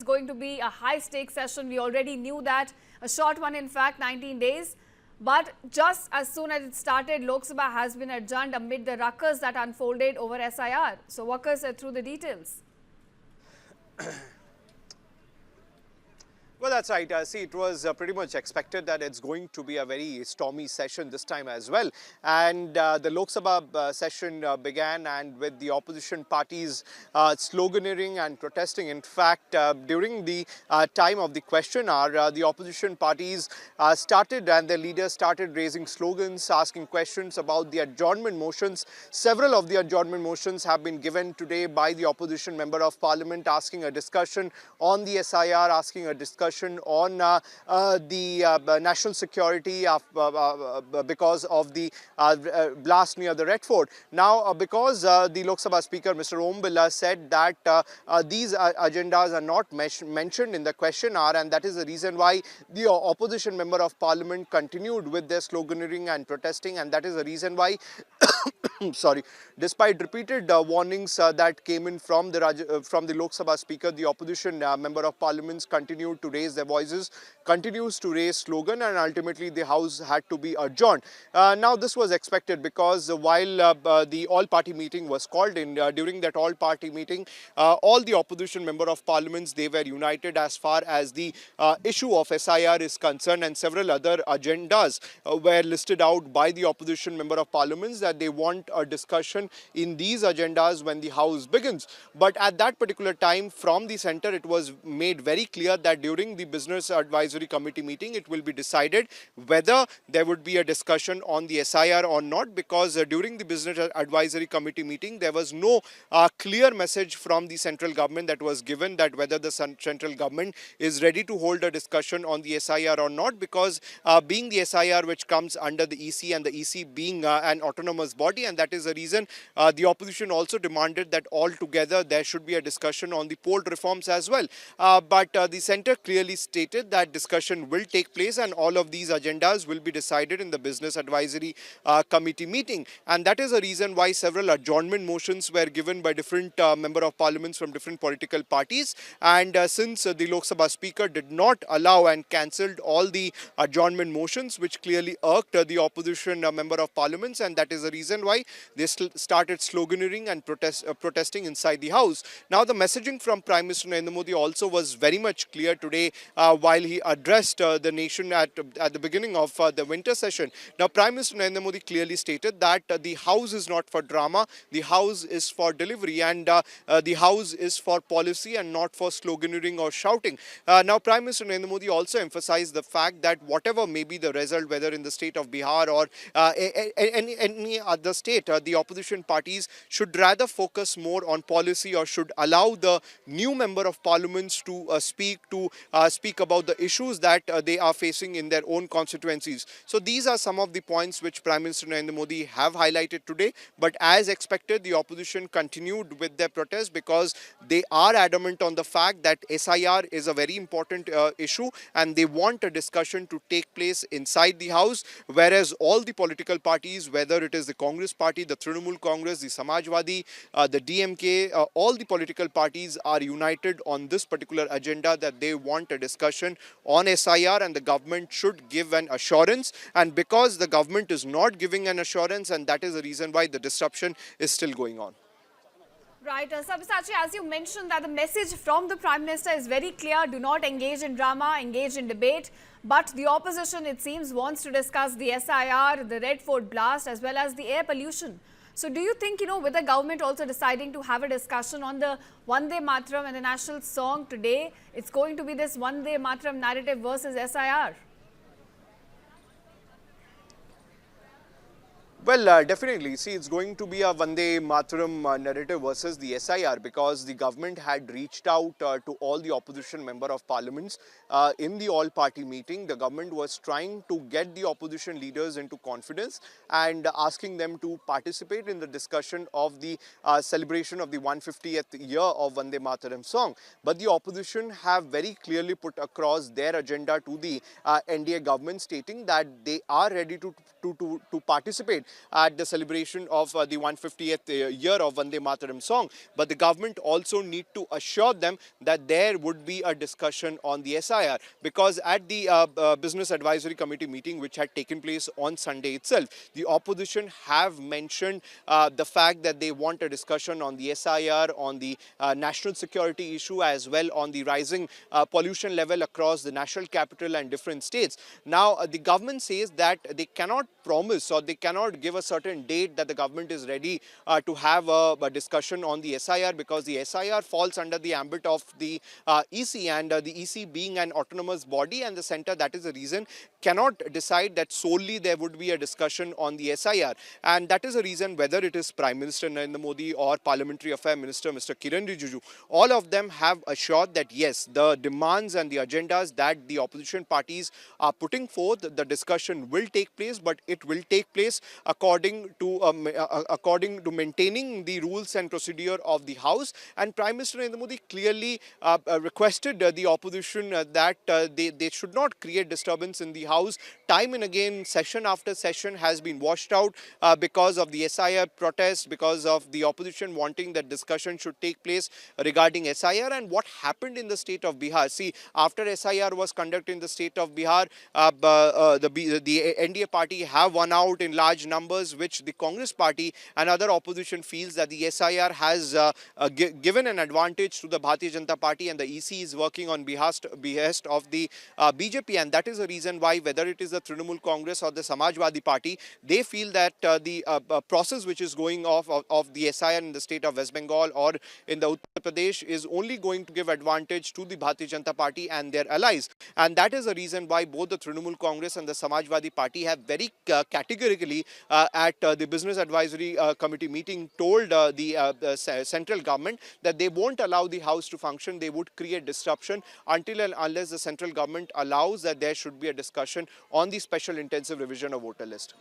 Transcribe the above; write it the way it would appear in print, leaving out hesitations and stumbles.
going to be a high-stakes session. We already knew that. A short one, in fact, 19 days. But just as soon as it started, Lok Sabha has been adjourned amid the ruckus that unfolded over SIR. So, walk us through the details. Well, that's right. See, it was pretty much expected that it's going to be a very stormy session this time as well. And the Lok Sabha session began, and with the opposition parties sloganeering and protesting. In fact, during the time of the question hour, the opposition parties started and their leaders started raising slogans, asking questions about the adjournment motions. Several of the adjournment motions have been given today by the opposition member of parliament, asking a discussion on the SIR, asking a discussion on the national security because of the blast near the Red Fort. Now, because the Lok Sabha Speaker, Mr. Om Birla, said that these agendas are not mentioned in the question hour, and that is the reason why the opposition member of parliament continued with their sloganeering and protesting, and that is the reason why sorry, despite repeated warnings that came in from the Lok Sabha Speaker, the opposition member of parliament continued to raise their voices, continues to raise slogan, and ultimately the House had to be adjourned. Now, this was expected because while the all-party meeting was called in, during that all-party meeting, all the opposition member of parliaments, they were united as far as the issue of SIR is concerned, and several other agendas were listed out by the opposition member of parliaments that they want a discussion in these agendas when the House begins. But at that particular time, from the centre, it was made very clear that during the Business Advisory Committee meeting, it will be decided whether there would be a discussion on the SIR or not, because during the Business Advisory Committee meeting, there was no clear message from the central government that was given that whether the central government is ready to hold a discussion on the SIR or not, because being the SIR which comes under the EC, and the EC being an autonomous body, and that is the reason the opposition also demanded that altogether there should be a discussion on the poll reforms as well. But the centre clearly stated that discussion will take place and all of these agendas will be decided in the Business Advisory Committee meeting. And that is the reason why several adjournment motions were given by different member of parliaments from different political parties. And since the Lok Sabha Speaker did not allow and cancelled all the adjournment motions, which clearly irked the opposition member of parliaments, and that is the reason why they started sloganeering and protesting inside the House. Now, the messaging from Prime Minister Narendra Modi also was very much clear today while he addressed the nation at the beginning of the winter session. Now, Prime Minister Narendra Modi clearly stated that the House is not for drama, the House is for delivery, and the House is for policy and not for sloganeering or shouting. Now, Prime Minister Narendra Modi also emphasized the fact that whatever may be the result, whether in the state of Bihar or any other state, the opposition parties should rather focus more on policy, or should allow the new member of parliaments to speak about the issues that they are facing in their own constituencies. So these are some of the points which Prime Minister Narendra Modi have highlighted today. But as expected, the opposition continued with their protest because they are adamant on the fact that SIR is a very important issue, and they want a discussion to take place inside the House, whereas all the political parties, whether it is the Congress party, the Trinamool Congress, the Samajwadi, the DMK, all the political parties are united on this particular agenda that they want a discussion on SIR, and the government should give an assurance. And because the government is not giving an assurance, and that is the reason why the disruption is still going on. Right, Sabyasachi, as you mentioned that the message from the Prime Minister is very clear: do not engage in drama, engage in debate. But the opposition, it seems, wants to discuss the SIR, the Red Fort blast, as well as the air pollution. So do you think, with the government also deciding to have a discussion on the Vande Mataram and the national song today, it's going to be this Vande Mataram narrative versus SIR? Well, definitely. See, it's going to be a Vande Mataram narrative versus the SIR, because the government had reached out to all the opposition member of parliaments in the all-party meeting. The government was trying to get the opposition leaders into confidence and asking them to participate in the discussion of the celebration of the 150th year of Vande Mataram song. But the opposition have very clearly put across their agenda to the NDA government, stating that they are ready to participate. at the celebration of the 150th year of Vande Mataram song, but the government also need to assure them that there would be a discussion on the SIR, because at the Business Advisory Committee meeting which had taken place on Sunday itself, the opposition have mentioned the fact that they want a discussion on the SIR, on the national security issue, as well on the rising pollution level across the national capital and different states. Now, the government says that they cannot promise or they cannot give a certain date that the government is ready to have a discussion on the SIR, because the SIR falls under the ambit of the EC, and the EC being an autonomous body, and the centre, that is the reason, cannot decide that solely there would be a discussion on the SIR. And that is the reason, whether it is Prime Minister Narendra Modi or Parliamentary Affairs Minister Mr. Kiran Rijiju, all of them have assured that yes, the demands and the agendas that the opposition parties are putting forth, the discussion will take place, but it will take place according to maintaining the rules and procedure of the House. And Prime Minister Narendra Modi clearly requested the opposition that they should not create disturbance in the House. Time and again, session after session has been washed out because of the SIR protest, because of the opposition wanting that discussion should take place regarding SIR and what happened in the state of Bihar. See, after SIR was conducted in the state of Bihar, the NDA party have won out in large numbers, which the Congress party and other opposition feels that the SIR has given an advantage to the Bharatiya Janata Party, and the EC is working on behest of the BJP, and that is the reason why, whether it is the Trinamool Congress or the Samajwadi Party, they feel that the process which is going off of the SIR in the state of West Bengal or in the Uttar Pradesh is only going to give advantage to the Bharatiya Janata Party and their allies. And that is the reason why both the Trinamool Congress and the Samajwadi Party have very categorically at the Business Advisory Committee meeting told the central government that they won't allow the House to function. They would create disruption until and unless the central government allows that there should be a discussion on the special intensive revision of voter list.